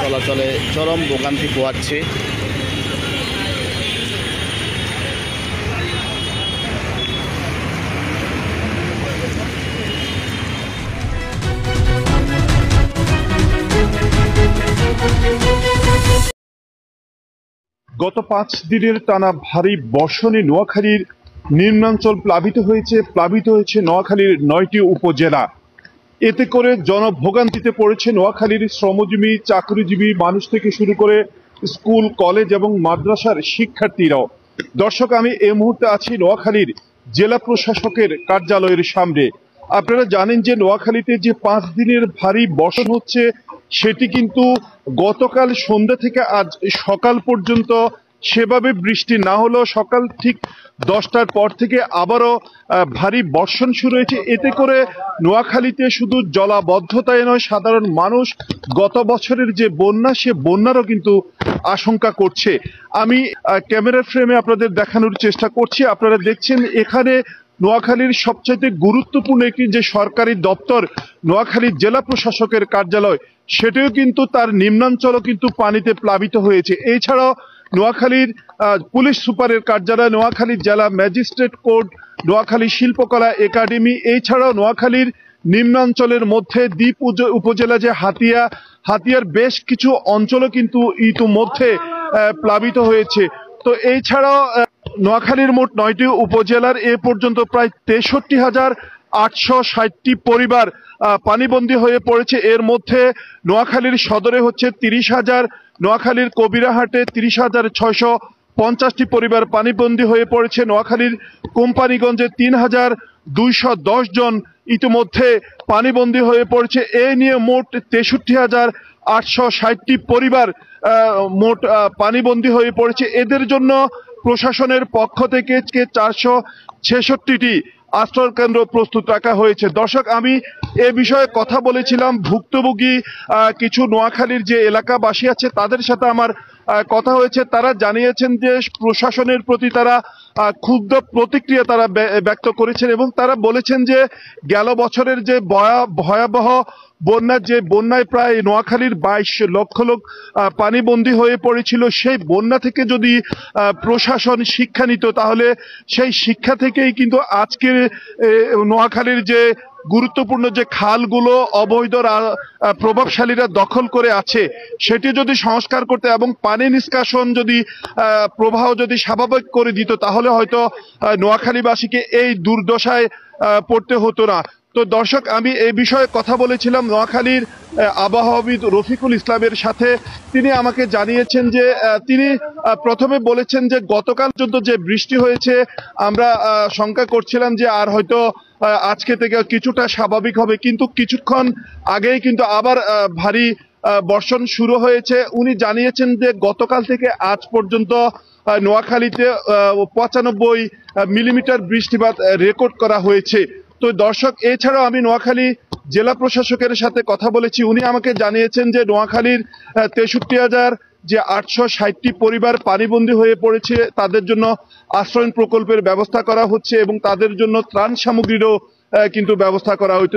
চলাচলে চরম ভোগান্তি পোহাচ্ছে। গত 5 দিনের টানা ভারী বর্ষণে নোয়াখালীর নিম্নাঞ্চল প্লাবিত হয়েছে নোয়াখালীর 9টি উপজেলা। এতে করে জনভোগান্তিতে পড়েছে নোয়াখালীর শ্রমজীবী, চাকরিজীবী মানুষ থেকে শুরু করে স্কুল, কলেজ এবং মাদ্রাসার শিক্ষার্থীরাও। দর্শক, আমি এই মুহূর্তে আছি নোয়াখালীর জেলা প্রশাসকের কার্যালয়ের সামনে। আপনারা জানেন যে নোয়াখালীতে যে 5 দিনের ভারী বর্ষণ হচ্ছে সেটি কিন্তু গতকাল সন্ধ্যা থেকে আজ সকাল পর্যন্ত সেভাবে বৃষ্টি না হলেও সকাল ঠিক 10টার পর থেকে আবারও ভারী বর্ষণ শুরু হয়েছে। এতে করে নোয়াখালীতে শুধু জলাবদ্ধতায় নয়, সাধারণ মানুষ গত বছরের যে বন্যা, সে বন্যারও কিন্তু আশঙ্কা করছে। আমি ক্যামেরার ফ্রেমে আপনাদের দেখানোর চেষ্টা করছি। আপনারা দেখছেন এখানে নোয়াখালীর সবচাইতে গুরুত্বপূর্ণ একটি যে সরকারি দপ্তর, নোয়াখালী জেলা প্রশাসকের কার্যালয়, সেটিও কিন্তু তার নিম্নাঞ্চলও কিন্তু পানিতে প্লাবিত হয়েছে। এছাড়াও নোয়াখালীর পুলিশ সুপারের কার্যালয়, নোয়াখালী জেলা ম্যাজিস্ট্রেট কোর্ট, নোয়াখালী শিল্পকলা একাডেমি, এছাড়াও নোয়াখালীর নিম্নাঞ্চলের মধ্যে দ্বীপ উপজেলা যে হাতিয়ার বেশ কিছু অঞ্চলও কিন্তু ইতিমধ্যে প্লাবিত হয়েছে। তো এছাড়াও নোয়াখালীর মোট 9টি উপজেলার এ পর্যন্ত প্রায় 63,860টি পরিবার পানিবন্দী হয়ে পড়েছে। এর মধ্যে নোয়াখালীর সদরে হচ্ছে 30,000, নোয়াখালীর কবিরাহাটে 30,650টি পরিবার পানিবন্দী হয়ে পড়েছে। নোয়াখালীর কোম্পানিগঞ্জে 3,210 জন ইতিমধ্যে পানিবন্দী হয়ে পড়েছে। এ নিয়ে মোট 63,860টি পরিবার মোট পানিবন্দী হয়ে পড়েছে। এদের জন্য প্রশাসনের পক্ষ থেকে 466টি আশ্রয় কেন্দ্র প্রস্তুত রাখা হয়েছে। দর্শক, আমি এ বিষয়ে কথা বলেছিলাম ভুক্তভোগী কিছু নোয়াখালীর যে এলাকাবাসী আছে তাদের সাথে আমার কথা হয়েছে। তারা জানিয়েছেন যে প্রশাসনের প্রতি তারা ক্ষুব্ধ প্রতিক্রিয়া তারা ব্যক্ত করেছেন এবং তারা বলেছেন যে গেল বছরের যে ভয়াবহ বন্যায় প্রায় নোয়াখালীর 22 লক্ষ লোক পানিবন্দী হয়ে পড়েছিল, সেই বন্যা থেকে যদি প্রশাসন শিক্ষা নিত তাহলে সেই শিক্ষা থেকেই কিন্তু আজকের নোয়াখালীর যে গুরুত্বপূর্ণ যে খালগুলো অবৈধ প্রভাবশালীরা দখল করে আছে সেটি যদি সংস্কার করতে এবং পানি নিষ্কাশন যদি প্রবাহ যদি স্বাভাবিক করে দিত তাহলে হয়তো নোয়াখালীবাসীকে এই দুর্দশায় পড়তে হতো না। তো দর্শক, আমি এই বিষয়ে কথা বলেছিলাম নোয়াখালীর আবহাওয়াবিদ রফিকুল ইসলামের সাথে। তিনি আমাকে জানিয়েছেন যে তিনি প্রথমে বলেছেন যে গতকাল পর্যন্ত যে বৃষ্টি হয়েছে আমরা শঙ্কা করছিলাম যে আর হয়তো আজকে থেকে কিছুটা স্বাভাবিক হবে, কিন্তু কিছুক্ষণ আগেই কিন্তু আবার ভারী বর্ষণ শুরু হয়েছে। উনি জানিয়েছেন যে গতকাল থেকে আজ পর্যন্ত নোয়াখালীতে 95 মিলিমিটার বৃষ্টিপাত রেকর্ড করা হয়েছে। তো দর্শক, এছাড়াও আমি নোয়াখালী জেলা প্রশাসকের সাথে কথা বলেছি। উনি আমাকে জানিয়েছেন যে নোয়াখালীর 63,860টি পরিবার পানিবন্দী হয়ে পড়েছে, তাদের জন্য আশ্রয় প্রকল্পের ব্যবস্থা করা হচ্ছে এবং তাদের জন্য ত্রাণ সামগ্রীরও কিন্তু ব্যবস্থা করা হচ্ছে।